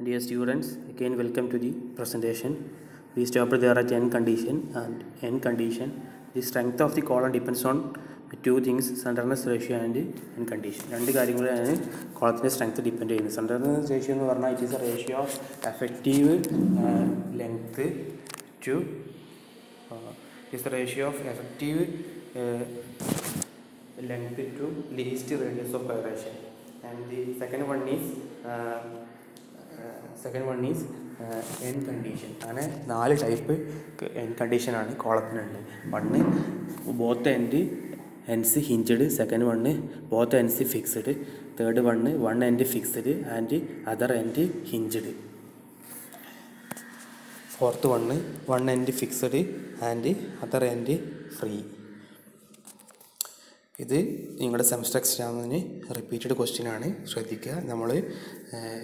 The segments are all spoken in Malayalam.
Dear students, again welcome to the presentation. We stopped there at n condition, and n condition, the strength of the column depends on two things, centerness ratio and n condition. രണ്ട് കാര്യങ്ങളാണ് കോളത്തിന്റെ സ്ട്രെങ്ത് ഡിപ്പെൻഡ് ചെയ്യുന്നത്. സെൻറ്റർനെസ് റേഷ്യോ എന്ന് പറഞ്ഞാൽ it is A ratio of effective length to is the ratio of effective length to least radius of gyration, and the second one is n condition. അങ്ങനെ 4 ടൈപ്പ് n condition ആണ് കോളത്തിനുണ്ട്. One both end ends hinged, second one both ends fixed, third one end fixed and other end hinged, fourth one end fixed and other end free. ഇത് നിങ്ങളുടെ സെമസ്റ്റർ എക്സാമിന് റിപ്പീറ്റഡ് ക്വസ്റ്റ്യൻ ആണ്, ശ്രദ്ധിക്കുക. നമ്മൾ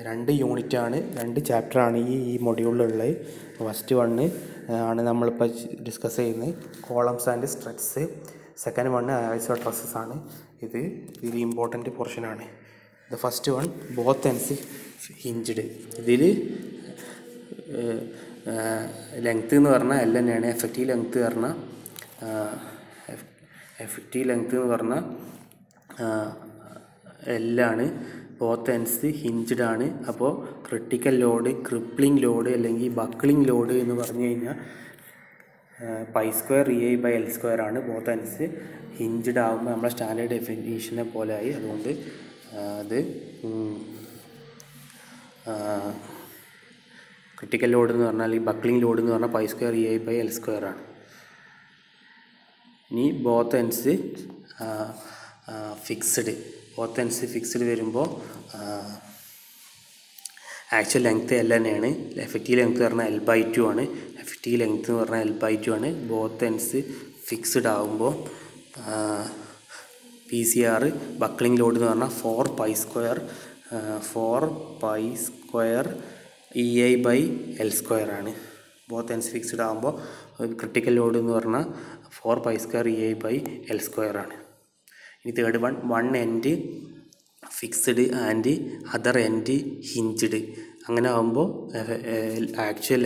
2 യൂണിറ്റാണ്, 2 ചാപ്റ്ററാണ് ഈ മൊഡ്യൂളിലുള്ളത്. ഫസ്റ്റ് ആണ് നമ്മളിപ്പോൾ ഡിസ്കസ് ചെയ്യുന്നത് കോളംസ് ആൻഡ് സ്ട്രെറ്റ്സ്. സെക്കൻഡ് ഐസോട്രസസ് ആണ്. ഇത് വെരി ഇമ്പോർട്ടൻറ്റ് പോർഷനാണ്. The first both ends hinged. ഇതിൽ ലെങ്ത്ത് എന്ന് പറഞ്ഞാൽ എൽ തന്നെയാണ്. എഫക്റ്റീവ് ലെങ്ത്ത് എന്ന് പറഞ്ഞാൽ എല്ലാണ്. ബോത്ത് എൻഡ്സ് ഹിഞ്ച്ഡ് ആണ്. അപ്പോൾ ക്രിട്ടിക്കൽ ലോഡ്, ക്രിപ്ലിംഗ് ലോഡ് അല്ലെങ്കിൽ ബക്ലിംഗ് ലോഡ് എന്ന് പറഞ്ഞു കഴിഞ്ഞാൽ π² EI/L² ആണ്. ബോത്ത് എൻഡ്സ് ഹിഞ്ച്ഡ് ആകുമ്പോൾ നമ്മളെ സ്റ്റാൻഡേർഡ് ഡെഫിനീഷനെ പോലെ ആയി. അതുകൊണ്ട് അത് ക്രിട്ടിക്കൽ ലോഡ് എന്ന് പറഞ്ഞാൽ ഈ ബക്ലിംഗ് ലോഡ് എന്ന് പറഞ്ഞാൽ π² EI/L² ആണ്. ഇനി ബോത്ത് എൻഡ്സ് ഫിക്സ്ഡ് വരുമ്പോൾ ആക്ച്വൽ ലെങ്ത്ത് എൽ തന്നെയാണ്. എഫക്റ്റീവ് ലെങ്ത്ത് പറഞ്ഞാൽ L/2 ആണ്. എഫക്റ്റീവ് ലെങ്ത്ത് എന്ന് പറഞ്ഞാൽ L/2 ആണ്. ബോത്ത് എൻഡ്സ് ഫിക്സ്ഡ് ആകുമ്പോൾ PCR ബക്ലിംഗ് ലോഡ് എന്ന് പറഞ്ഞാൽ 4π² EI/L² ആണ്. ബോത്ത് എൻഡ്സ് ഫിക്സ്ഡ് ആകുമ്പോൾ ക്രിട്ടിക്കൽ ലോഡ് എന്ന് പറഞ്ഞാൽ 4π² EI/L² ആണ്. ഇനി third one end fixed and other end hinged. അങ്ങനെ ആകുമ്പോൾ ആക്ച്വൽ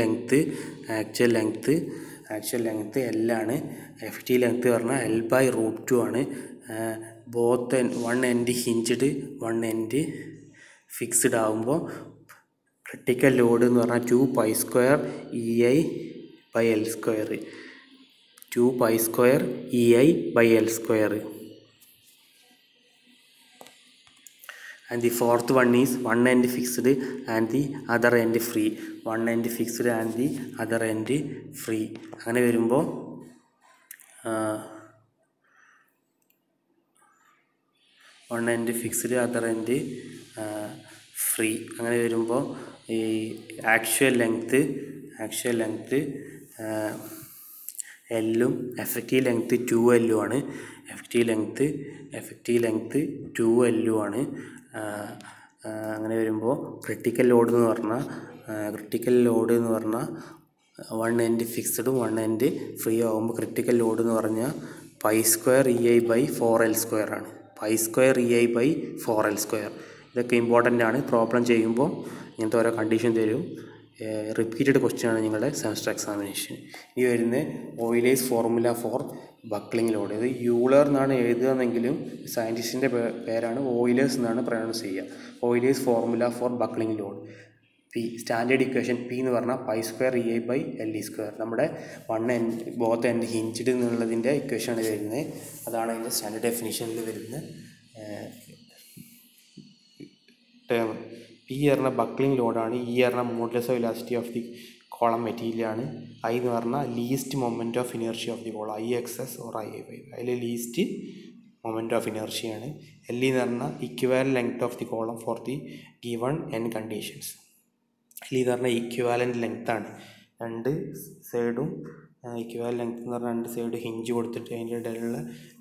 ലെങ്ത്ത് എല്ലാണ്. എഫക്റ്റീവ് ലെങ്ത്ത് പറഞ്ഞാൽ L/√2 ആണ്. Both one end hinged, one end fixed ആകുമ്പോൾ ക്രിട്ടിക്കൽ ലോഡ് എന്ന് പറഞ്ഞാൽ 2π² EI/L². 2π² EI/L². And the fourth one is one end fixed and the other end free. One end fixed and the other end free. അങ്ങനെ വരുമ്പോൾ one end fixed, other end free. അങ്ങനെ വരുമ്പോൾ ഈ ആക്ച്വൽ ലെങ്ത്ത് എല്ലും എഫക്റ്റീവ് ലെങ്ത്ത് 2L ആണ്. എഫക്റ്റീവ് ലെങ്ത്ത് 2L ആണ്. അങ്ങനെ വരുമ്പോൾ ക്രിട്ടിക്കൽ ലോഡ് എന്ന് പറഞ്ഞാൽ വൺ എൻഡ് ഫിക്സ്ഡും വൺ എൻഡ് ഫ്രീ ആകുമ്പോൾ ക്രിട്ടിക്കൽ ലോഡ് എന്ന് പറഞ്ഞാൽ π² EI/4L² ആണ്. π² EI/4L². ഇതൊക്കെ ഇമ്പോർട്ടൻ്റ് ആണ്. പ്രോബ്ലം ചെയ്യുമ്പോൾ ഇങ്ങനത്തെ ഓരോ കണ്ടീഷൻ തരും. റിപ്പീറ്റഡ് ക്വസ്റ്റ്യൻ ആണ് നിങ്ങളുടെ സെമസ്റ്റർ എക്സാമിനേഷൻ. ഈ വരുന്ന Euler's formula for buckling load. ഇത് യൂളർ എന്നാണ് എഴുതുകയെന്നെങ്കിലും സയൻറ്റിസ്റ്റിൻ്റെ പേരാണ് ഓയിലേഴ്സ് എന്നാണ് പ്രൊനൗൺസ് ചെയ്യുക. Euler's formula for buckling load. P standard equation P എന്ന് പറഞ്ഞാൽ π² EI/LE². നമ്മുടെ one end both end hinged എന്നുള്ളതിൻ്റെ ഇക്വേഷനാണ് വരുന്നത്. അതാണ് അതിൻ്റെ സ്റ്റാൻഡേർഡ് ഡെഫിനിഷനിൽ വരുന്ന ടേം. പി പറഞ്ഞാൽ ബക്ലിംഗ് ലോഡാണ്. ഇ പറഞ്ഞാൽ modulus of elasticity of the column മെറ്റീരിയലാണ്. ഐ എന്ന് പറഞ്ഞാൽ least moment of inertia of the column, IXS or II. അതിൽ ലീസ്റ്റ് മൊമെൻറ്റ് ഓഫ് ഇനർഷ്യയാണ്. എൽ എന്ന് പറഞ്ഞാൽ equivalent length of the column for the given n conditions. L എന്ന് പറഞ്ഞാൽ ഇക്വാലൻ്റ് ലെങ്ത്താണ്. രണ്ട് സൈഡും ഇക്വാലൻ്റ് ലെങ്ത് എന്ന് പറഞ്ഞാൽ രണ്ട് സൈഡ് ഹിഞ്ച് കൊടുത്തിട്ട് അതിൻ്റെ ഇടയിലുള്ള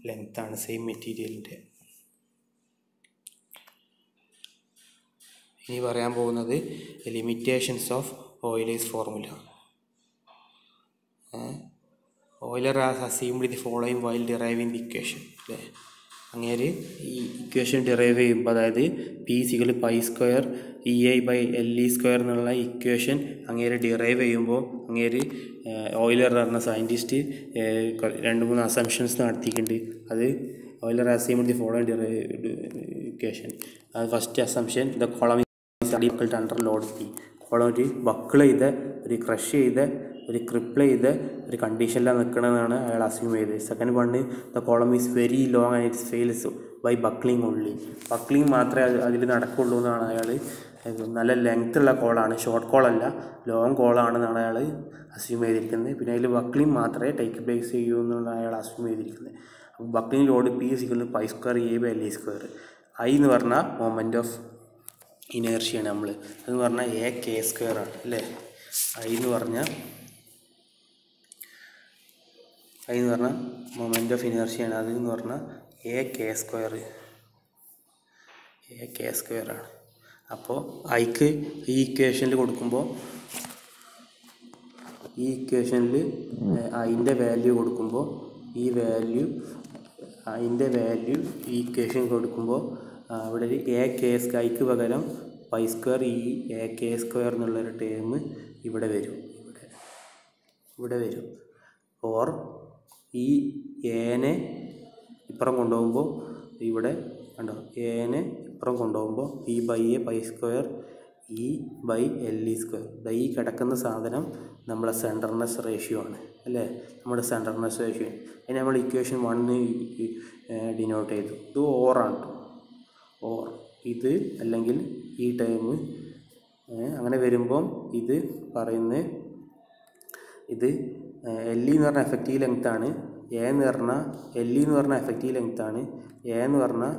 ലെങ്ത്താണ് സെയിം മെറ്റീരിയലിൻ്റെ. ഇനി പറയാൻ പോകുന്നത് limitations of Euler's formula. Euler has assumed the following while deriving the equation. അങ്ങേര് ഈ ഇക്വേഷൻ ഡിറൈവ് ചെയ്യുമ്പോൾ, അതായത് പി സികൾ pi square E I by L E square എന്നുള്ള ഇക്വേഷൻ അങ്ങേര് ഡിറൈവ് ചെയ്യുമ്പോൾ അങ്ങേര് ഓയിലർ പറഞ്ഞ സയൻറ്റിസ്റ്റ് 2-3 അസംഷൻസ് നടത്തിയിട്ടുണ്ട്. അത് Euler assume the following equation. അത് first assumption, the column is under load P. Column ഒരു ബക്കിൾ ചെയ്ത, ഒരു ക്രഷ് ചെയ്ത, ഒരു ക്രിപ്പിൾ ചെയ്ത ഒരു കണ്ടീഷനിലാണ് നിൽക്കണമെന്നാണ് അയാൾ അസ്യൂം ചെയ്തത്. Second one, the column is very long and it's fails by buckling only. Buckling മാത്രമേ അതിൽ നടക്കുള്ളൂ എന്നാണ് അയാൾ. നല്ല ലെങ്ത് ഉള്ള കോളാണ്, ഷോർട്ട് കോളല്ല, ലോങ് കോളാണെന്നാണ് അയാൾ അസ്യൂം ചെയ്തിരിക്കുന്നത്. പിന്നെ അതിൽ ബക്ലിംഗ് മാത്രമേ ടേക്ക് പ്ലേസ് ചെയ്യൂ എന്നാണ് അയാൾ അസ്യൂം ചെയ്തിരിക്കുന്നത്. അപ്പോൾ ബക്ലിംഗ് ലോഡ് പി സികൾ pi square E by L E square. I എന്ന് പറഞ്ഞാൽ മൊമെൻറ്റ് ഓഫ് ഇനേർഷ്യയാണ്. നമ്മൾ അതെന്ന് പറഞ്ഞാൽ എ കെ സ്ക്വയർ ആണ് അല്ലേ. ഐ എന്ന് പറഞ്ഞാൽ മൊമെൻറ്റ് ഓഫ് ഇനേർഷ്യയാണ്. അതെന്ന് പറഞ്ഞാൽ എ കെ സ്ക്വയർ ആണ്. അപ്പോൾ ഐക്ക് ഈ ഇക്വേഷനിൽ കൊടുക്കുമ്പോൾ, ഈ ഇക്വേഷനിൽ അതിൻ്റെ വാല്യൂ കൊടുക്കുമ്പോൾ, അതിൻ്റെ വാല്യൂ ഈ ഇക്വേഷൻ കൊടുക്കുമ്പോൾ അവിടെ ഒരു എ കെ ഐക്ക് പകരം pi square E A K square എന്നുള്ളൊരു ടേം ഇവിടെ വരും. ഓർ ഈ എനെ ഇപ്പുറം കൊണ്ടുപോകുമ്പോൾ ഇവിടെ കണ്ടോ, എനെ ഇപ്പുറം കൊണ്ടുപോകുമ്പോൾ E by A pi square E by L E square. ഈ കിടക്കുന്ന സാധനം നമ്മളെ സെൻറ്റർനെസ് റേഷ്യോ ആണ് അല്ലേ, നമ്മുടെ സെൻറ്റർനെസ് റേഷ്യോ. അതിന് നമ്മൾ ഇക്വേഷൻ 1 ഡിനോട്ട് ചെയ്തു. ഇത് ഓറാണ്, ഓർ ഇത് അല്ലെങ്കിൽ ഈ ടേം. അങ്ങനെ വരുമ്പം ഇത് പറയുന്നത്, ഇത് എൽ ഇ എന്ന് പറഞ്ഞാൽ എഫക്റ്റീവ് ലെങ്ത് ആണ്, എ എന്ന് പറഞ്ഞാൽ എൽ ഇ എന്ന് പറഞ്ഞാൽ എഫക്റ്റീവ് ലെങ്ത് ആണ്, എ എന്ന് പറഞ്ഞാൽ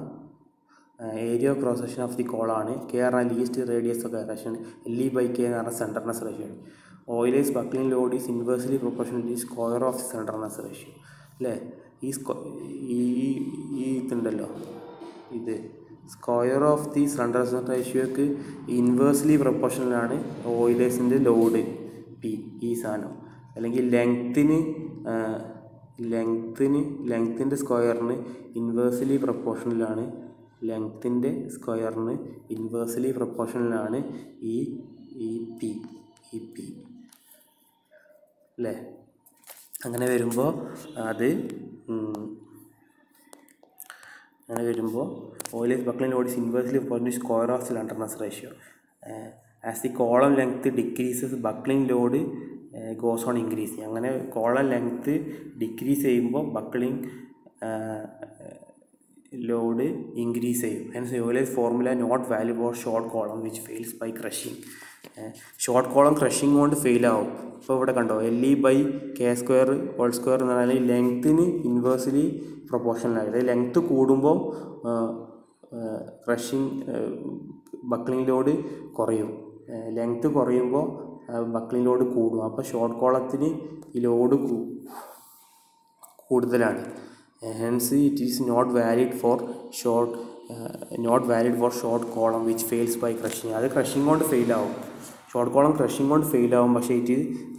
area of cross section of the കോളാണ്, കെ പറഞ്ഞാൽ least radius of direction, L E by K എന്ന് പറഞ്ഞാൽ സെൻറ്റർനെസ് റേഷ്യോ ആണ്. Euler's buckling load is inversely proportional to square of slenderness ratio അല്ലേ. ഈ ഇതുണ്ടല്ലോ, ഇത് സ്ക്വയർ ഓഫ് ദി സെൻറ്റർനെസ് റേഷ്യോക്ക് ഇൻവേഴ്സ്ലി പ്രൊപ്പോർഷണലാണ് ഓയിലേഴ്സിൻ്റെ ലോഡ് പി, ഈ സാധനം. അല്ലെങ്കിൽ ലെങ്ത്തിൻ്റെ സ്ക്വയറിന് ഇൻവേഴ്സ്ലി പ്രൊപ്പോർഷണലാണ്, ഈ പി അല്ലേ. അങ്ങനെ വരുമ്പോൾ Euler's buckling load is inversely proportional to square of slenderness ratio. As the column length decreases buckling load goes on increasing. അങ്ങനെ കോളം ലെങ്ത് ഡിക്രീസ് ചെയ്യുമ്പോൾ ബക്ലിംഗ് ലോഡ് ഇൻക്രീസ് ചെയ്യും. Hence Euler's formula not value for short column which fails by crushing. Short column crushing കൊണ്ട് ഫെയിലാവും. ഇപ്പോൾ ഇവിടെ കണ്ടോ, L E by K square whole square എന്ന് പറഞ്ഞാൽ ലെങ്ത്തിന് ഇൻവേഴ്സ്ലി പ്രൊപ്പോർഷണലായിട്ട് ലെങ്ത്ത് കൂടുമ്പോൾ ബക്ലിംഗ് ലോഡ് കുറയും, ലെങ്ത്ത് കുറയുമ്പോൾ ബക്ലിംഗ് ലോഡ് കൂടും. അപ്പോൾ ഷോർട്ട് കോളത്തിന് ഈ ലോഡ് കൂടുതലാണ്. Hence it is not valid for short column which fails by crushing. അത് ക്രഷിങ് കൊണ്ട് ഫെയിലാവും, ഷോർട്ട് കോളം ക്രഷിങ് കൊണ്ട് ഫെയിലാവും. പക്ഷേ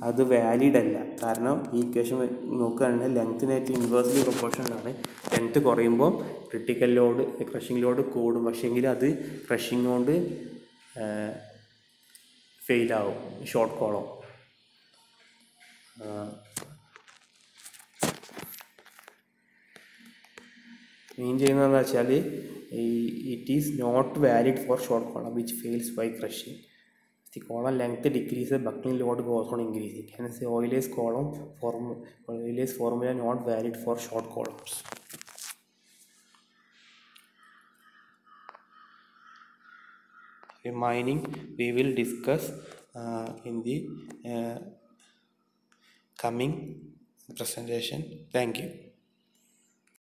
അത് വാലിഡ് അല്ല. കാരണം ഈ ഇക്വേഷൻ നോക്കുകയാണെങ്കിൽ ലെങ്ത്തിനായിട്ട് ഇൻവേഴ്സ്ലി പ്രൊപ്പോർഷണലാണ്. ലെങ്ത്ത് കുറയുമ്പോൾ ക്രഷിങ് ലോഡ് കൂടും. പക്ഷേങ്കിൽ അത് ക്രഷിങ് കൊണ്ട് ഫെയിലാവും ഷോർട്ട് കോളം. മീൻ ചെയ്യുന്നതെന്ന് വെച്ചാൽ it is not valid for short column which fails by crushing. The column length decreases, buckling load goes on increasing. Hence, Euler's formula not valid for short columns. Remaining we will discuss in the coming presentation. Thank you.